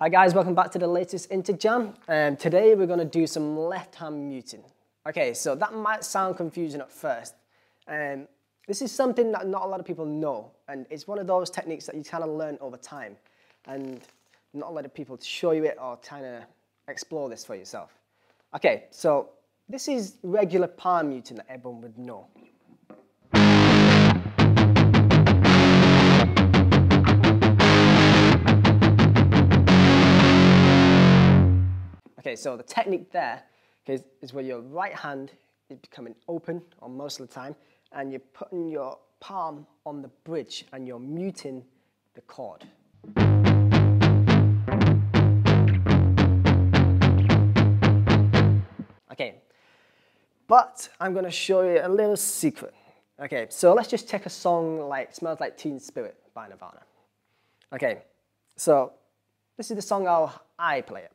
Hi guys, welcome back to the latest Insta Jamm, and today we're going to do some left hand muting. Okay, so that might sound confusing at first. This is something that not a lot of people know, and it's one of those techniques that you kind of learn over time, and not a lot of people show you it or kind of explore this for yourself. Okay, so this is regular palm muting that everyone would know. Okay, so the technique there is where your right hand is becoming open on most of the time, and you're putting your palm on the bridge and you're muting the chord. Okay, but I'm going to show you a little secret. Okay, so let's just take a song like Smells Like Teen Spirit by Nirvana. Okay, so this is the song how I play it.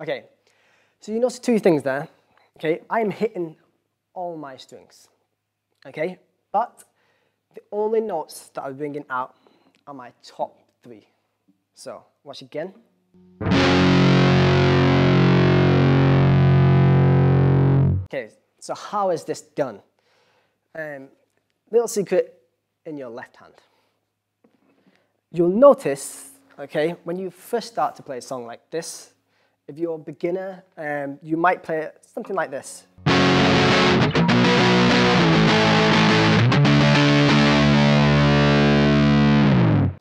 Okay, so you notice two things there. Okay, I am hitting all my strings. Okay, but the only notes that I'm bringing out are my top three. So watch again. Okay, so how is this done? Little secret in your left hand. You'll notice, okay, when you first start to play a song like this, if you're a beginner, you might play it something like this.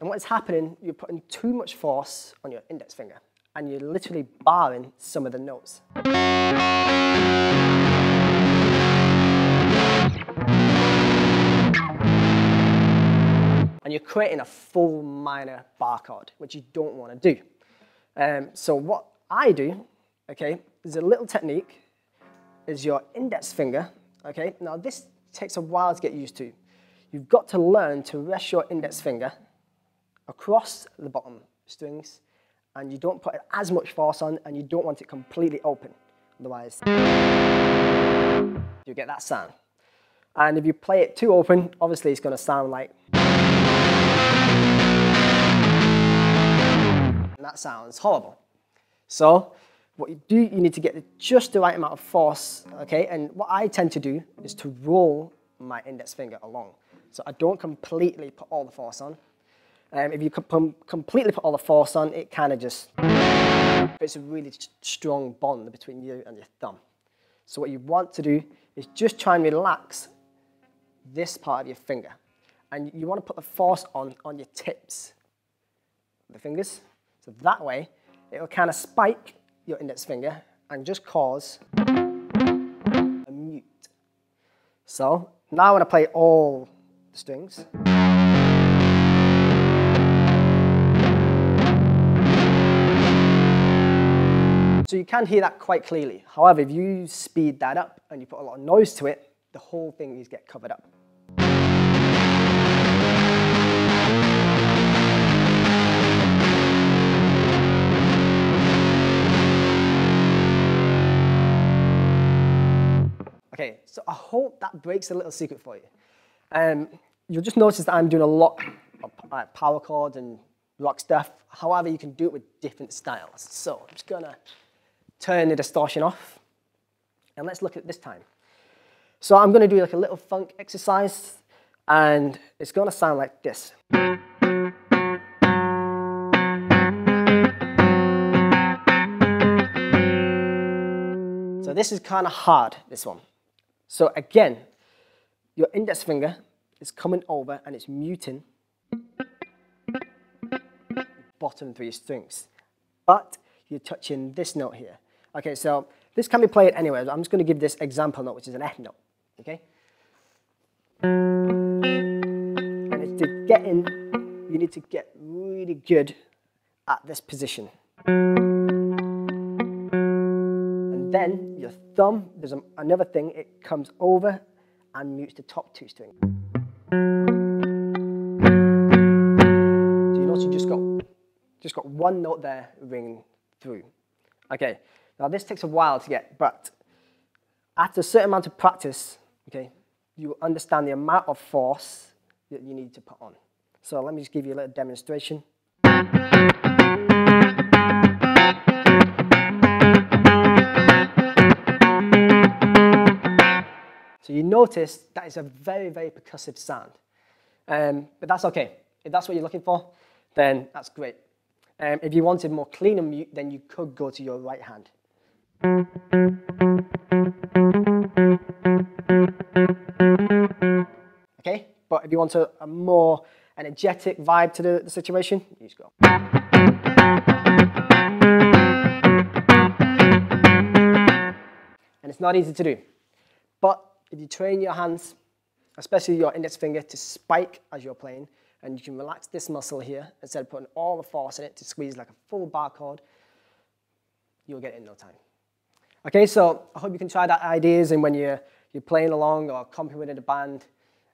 And what's happening, you're putting too much force on your index finger, and you're literally barring some of the notes. And you're creating a full minor bar chord, which you don't want to do. So what I do, okay, is a little technique, is your index finger, okay? Now this takes a while to get used to. You've got to learn to rest your index finger across the bottom strings, and you don't put as much force on, and you don't want it completely open. Otherwise, you get that sound. And if you play it too open, obviously it's going to sound like... And that sounds horrible. So what you do, you need to get just the right amount of force, okay? And what I tend to do is to roll my index finger along. So I don't completely put all the force on. If you completely put all the force on, it kind of just, it's a really strong bond between you and your thumb. So what you want to do is just try and relax this part of your finger. And you want to put the force on your tips of the fingers. So that way, it'll kind of spike your index finger and just cause a mute. So now I'm going to play all the strings. So you can hear that quite clearly. However, if you speed that up and you put a lot of noise to it, the whole thing is get covered up. Okay, so I hope that breaks a little secret for you. You'll just notice that I'm doing a lot of power chords and rock stuff. However, you can do it with different styles. So I'm just gonna turn the distortion off, and let's look at this time. So I'm gonna do like a little funk exercise, and it's gonna sound like this. So this is kind of hard, this one. So again, your index finger is coming over and it's muting bottom three strings, but you're touching this note here. Okay, so this can be played anywhere. I'm just going to give this example note, which is an F note. Okay, and it's to get in, you need to get really good at this position. And then your thumb, there's another thing, it comes over and mutes the top two strings. So you notice you just got one note there ringing through. Okay, Now this takes a while to get, but after a certain amount of practice, okay, you understand the amount of force that you need to put on. So let me just give you a little demonstration. So you notice that is a very, very percussive sound. But that's okay. If that's what you're looking for, then that's great. If you wanted more cleaner mute, then you could go to your right hand. Okay, but if you want a more energetic vibe to the situation, you just go. And it's not easy to do. But if you train your hands, especially your index finger, to spike as you're playing, and you can relax this muscle here instead of putting all the force in it to squeeze like a full bar chord, you'll get it in no time. Okay, so I hope you can try that ideas and when you're playing along or comping with a band.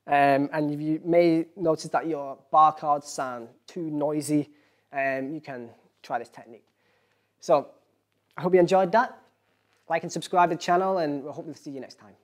And if you may notice that your bar chords sound too noisy, you can try this technique. So I hope you enjoyed that. Like and subscribe to the channel, and we'll hopefully see you next time.